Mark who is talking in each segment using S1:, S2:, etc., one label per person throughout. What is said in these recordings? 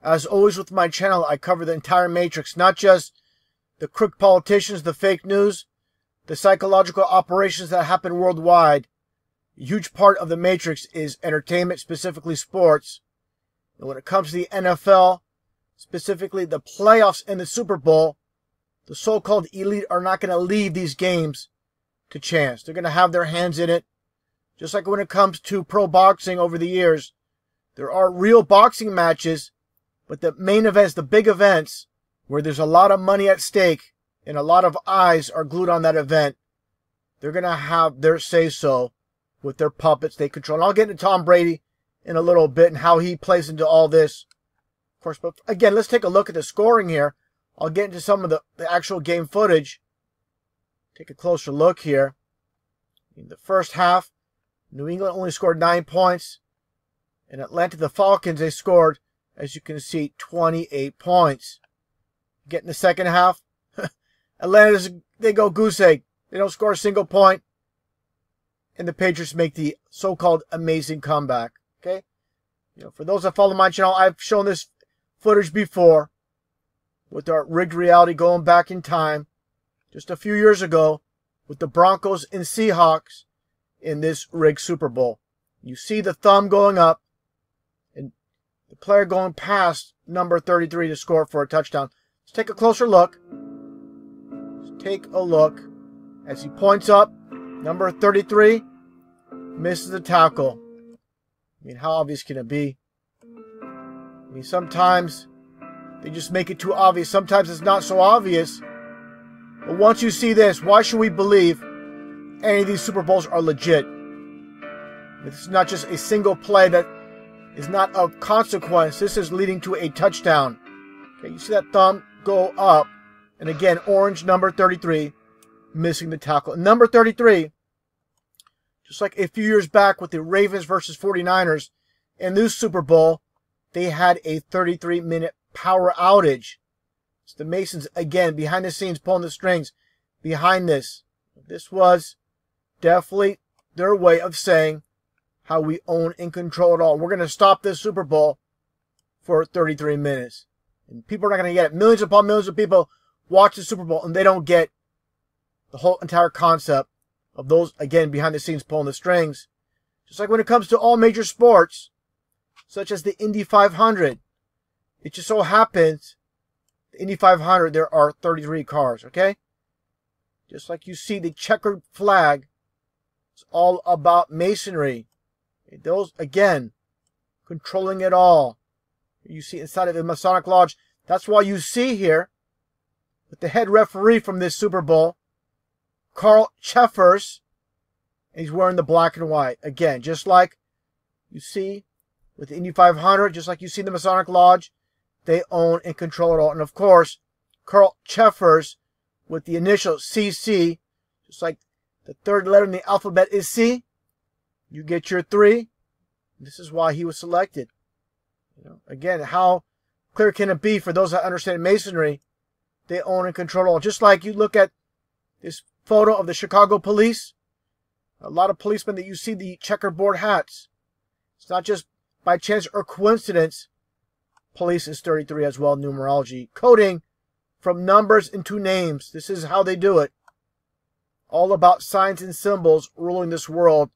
S1: As always with my channel, I cover the entire matrix, not just the crooked politicians, the fake news, the psychological operations that happen worldwide. A huge part of the matrix is entertainment, specifically sports. And when it comes to the NFL, specifically the playoffs and the Super Bowl, the so-called elite are not going to leave these games to chance. They're going to have their hands in it. Just like when it comes to pro boxing over the years, there are real boxing matches, but the main events, the big events, where there's a lot of money at stake and a lot of eyes are glued on that event, they're going to have their say-so with their puppets they control. And I'll get into Tom Brady in a little bit and how he plays into all this, of course. But again, let's take a look at the scoring here. I'll get into some of the actual game footage. Take a closer look here. In the first half, New England only scored 9 points. In Atlanta, the Falcons, they scored, as you can see, 28 points. Get in the second half, Atlanta, they go goose egg. They don't score a single point. And the Patriots make the so-called amazing comeback. Okay? You know, for those that follow my channel, I've shown this footage before with our rigged reality going back in time just a few years ago with the Broncos and Seahawks in this rigged Super Bowl. You see the thumb going up and the player going past number 33 to score for a touchdown. Let's take a closer look. Let's take a look as he points up. Number 33 misses the tackle. I mean, how obvious can it be? I mean, sometimes they just make it too obvious. Sometimes it's not so obvious. But once you see this, why should we believe any of these Super Bowls are legit? This is not just a single play that is not of consequence. This is leading to a touchdown. Okay, you see that thumb go up. And again, orange number 33 missing the tackle. And number 33, just like a few years back with the Ravens versus 49ers in this Super Bowl, they had a 33-minute power outage. It's the Masons, again, behind the scenes, pulling the strings behind this. This was definitely their way of saying how we own and control it all. We're going to stop this Super Bowl for 33 minutes. And people are not going to get it. Millions upon millions of people watch the Super Bowl, and they don't get the whole entire concept of those, again, behind the scenes pulling the strings. Just like when it comes to all major sports, such as the Indy 500. It just so happens, the Indy 500, there are 33 cars, okay? Just like you see the checkered flag, it's all about masonry. Those, again, controlling it all. You see inside of the Masonic Lodge. That's why you see here, with the head referee from this Super Bowl, Carl Cheffers, and he's wearing the black and white. Again, just like you see with the Indy 500, just like you see the Masonic Lodge, they own and control it all. And of course, Carl Cheffers with the initial CC, just like the third letter in the alphabet is C, you get your 3. This is why he was selected. You know, again, how clear can it be for those that understand masonry? They own and control it all. Just like you look at this photo of the Chicago police, a lot of policemen that you see the checkerboard hats. It's not just by chance or coincidence. Police is 33 as well, numerology. Coding from numbers into names. This is how they do it. All about signs and symbols ruling this world,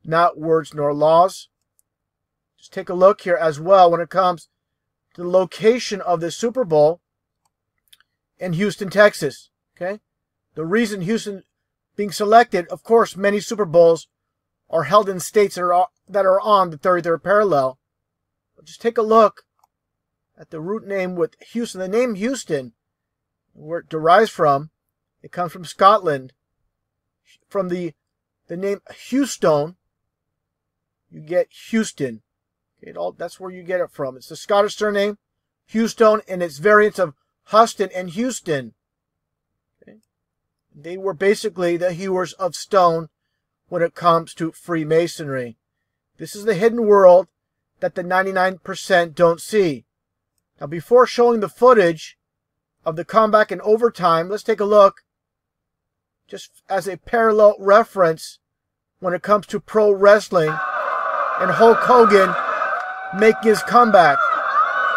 S1: not words nor laws. Just take a look here as well when it comes to the location of the Super Bowl in Houston, Texas. Okay? The reason Houston being selected, of course, many Super Bowls are held in states that are on the 33rd parallel. But just take a look at the root name with Houston. The name Houston, where it derives from, it comes from Scotland. From the name Houston, you get Houston. Okay, that's where you get it from. It's the Scottish surname, Houston, and its variants of Huston and Houston. Okay. They were basically the hewers of stone when it comes to Freemasonry. This is the hidden world that the 99% don't see. Now, before showing the footage of the comeback in overtime, let's take a look just as a parallel reference when it comes to pro wrestling and Hulk Hogan making his comeback.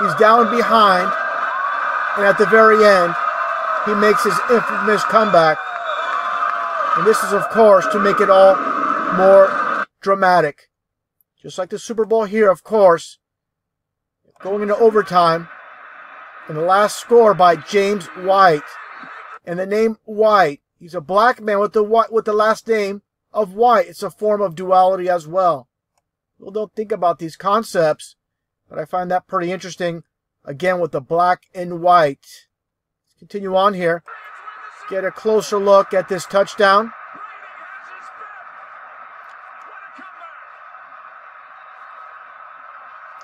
S1: He's down behind. And at the very end, he makes his infamous comeback. And this is, of course, to make it all more dramatic. Just like the Super Bowl here, of course. Going into overtime. And the last score by James White. And the name White. He's a black man with the last name of White. It's a form of duality as well. People don't think about these concepts, but I find that pretty interesting. Again, with the black and white. Let's continue on here. Get a closer look at this touchdown.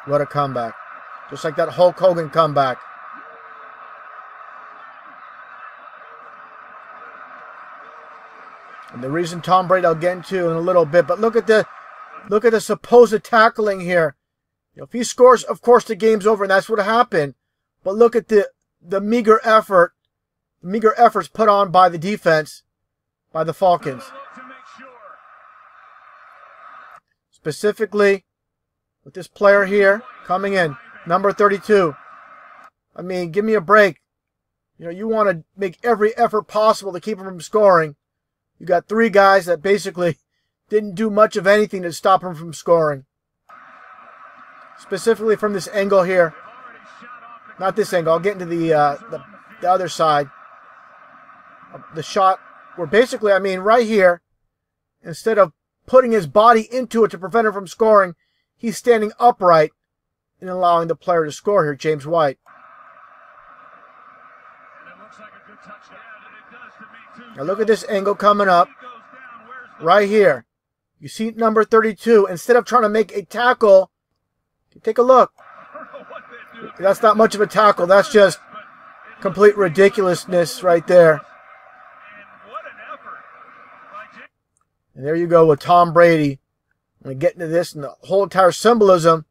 S1: What a comeback. Just like that Hulk Hogan comeback. And the reason Tom Brady I'll get into in a little bit, but look at the supposed tackling here. You know, if he scores, of course the game's over, and that's what happened. But look at the meager efforts put on by the defense, by the Falcons. Specifically with this player here coming in, number 32. I mean, give me a break. You know, you want to make every effort possible to keep him from scoring. You got three guys that basically didn't do much of anything to stop him from scoring. Specifically from this angle here. Not this angle. I'll get into the other side. The shot where basically, I mean, right here, instead of putting his body into it to prevent him from scoring, he's standing upright and allowing the player to score here, James White. Now look at this angle coming up right here. You see number 32. Instead of trying to make a tackle, take a look. That's not much of a tackle. That's just complete ridiculousness right there. And there you go with Tom Brady. I'm going to get into this and the whole entire symbolism.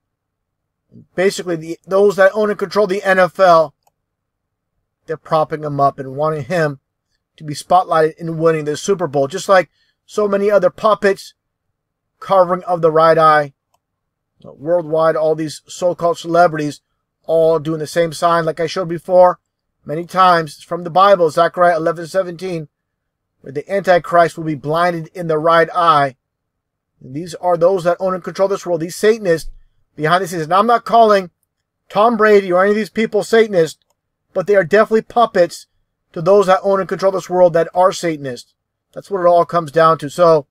S1: Basically, those that own and control the NFL, they're propping him up and wanting him to be spotlighted in winning the Super Bowl. Just like so many other puppets, carving of the right eye. Worldwide, all these so-called celebrities all doing the same sign like I showed before many times. It's from the Bible, Zechariah 11:17, where the Antichrist will be blinded in the right eye. And these are those that own and control this world, these Satanists behind the scenes. Now, I'm not calling Tom Brady or any of these people Satanists, but they are definitely puppets to those that own and control this world that are Satanists. That's what it all comes down to. So,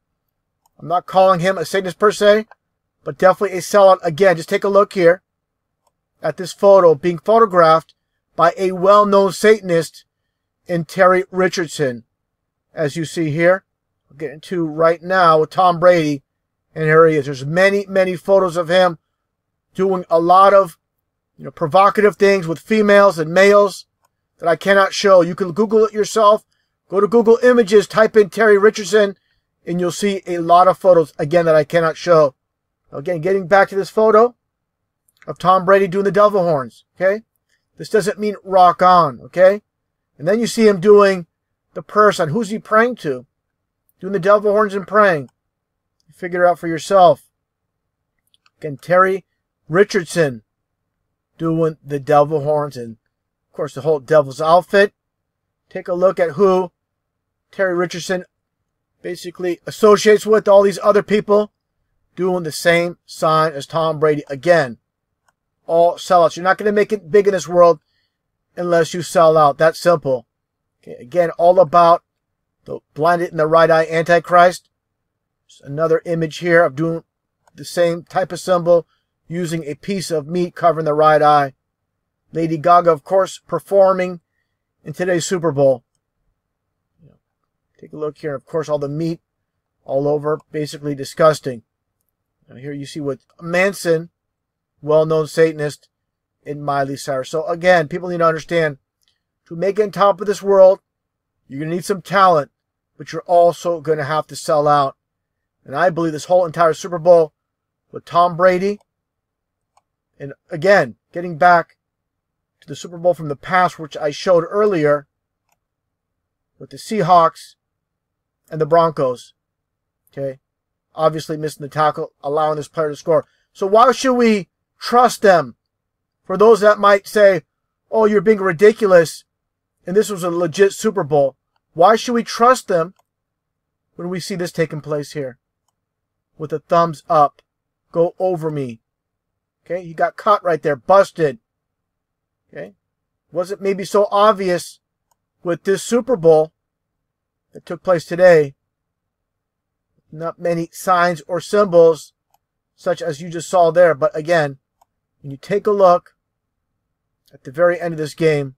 S1: I'm not calling him a Satanist per se, but definitely a sellout. Again, just take a look here at this photo being photographed by a well-known Satanist in Terry Richardson. As you see here, I'll get into right now with Tom Brady. And here he is. There's many, many photos of him doing a lot of, provocative things with females and males that I cannot show. You can Google it yourself. Go to Google Images, type in Terry Richardson, and you'll see a lot of photos, again, that I cannot show. Again, getting back to this photo of Tom Brady doing the devil horns, okay? This doesn't mean rock on, okay? And then you see him doing the prayer sign. Who's he praying to? Doing the devil horns and praying. You figure it out for yourself. Again, Terry Richardson doing the devil horns and, of course, the whole devil's outfit. Take a look at who Terry Richardson basically associates with, all these other people doing the same sign as Tom Brady. Again, all sellouts. You're not going to make it big in this world unless you sell out. That's simple. Okay, again, all about the blinded in the right eye Antichrist. Just another image here of doing the same type of symbol using a piece of meat covering the right eye. Lady Gaga, of course, performing in today's Super Bowl. Take a look here. Of course, all the meat all over. Basically disgusting. Now here you see with Manson, well-known Satanist, in Miley Cyrus. So again, people need to understand, to make it on top of this world, you're going to need some talent, but you're also going to have to sell out. And I believe this whole entire Super Bowl with Tom Brady, and again, getting back to the Super Bowl from the past, which I showed earlier, with the Seahawks and the Broncos. Okay, obviously missing the tackle, allowing this player to score. So why should we trust them For those that might say, oh, you're being ridiculous, and this was a legit Super Bowl, why should we trust them when we see this taking place here? With a thumbs up. Go over me. Okay, he got caught right there, busted. Okay, wasn't maybe so obvious with this Super Bowl that took place today. Not many signs or symbols such as you just saw there. But again, when you take a look at the very end of this game,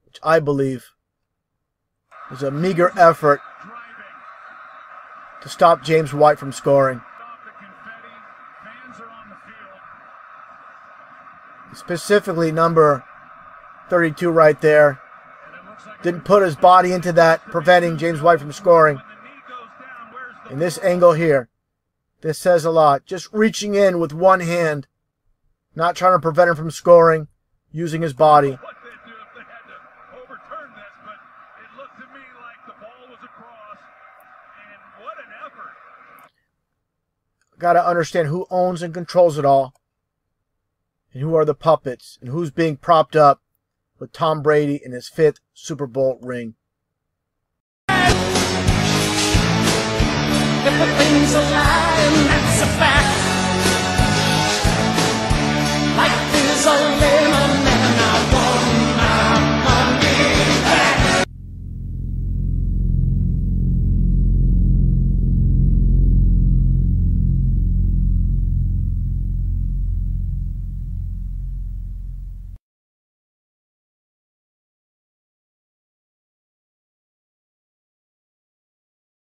S1: which I believe was a meager effort to stop James White from scoring. Specifically number 32 right there. Didn't put his body into that, preventing James White from scoring. In this angle here, this says a lot. Just reaching in with one hand, not trying to prevent him from scoring, using his body. Got to understand who owns and controls it all, and who are the puppets, and who's being propped up with Tom Brady in his 5th Super Bowl ring.
S2: If a thing's a lie, and that's a fact.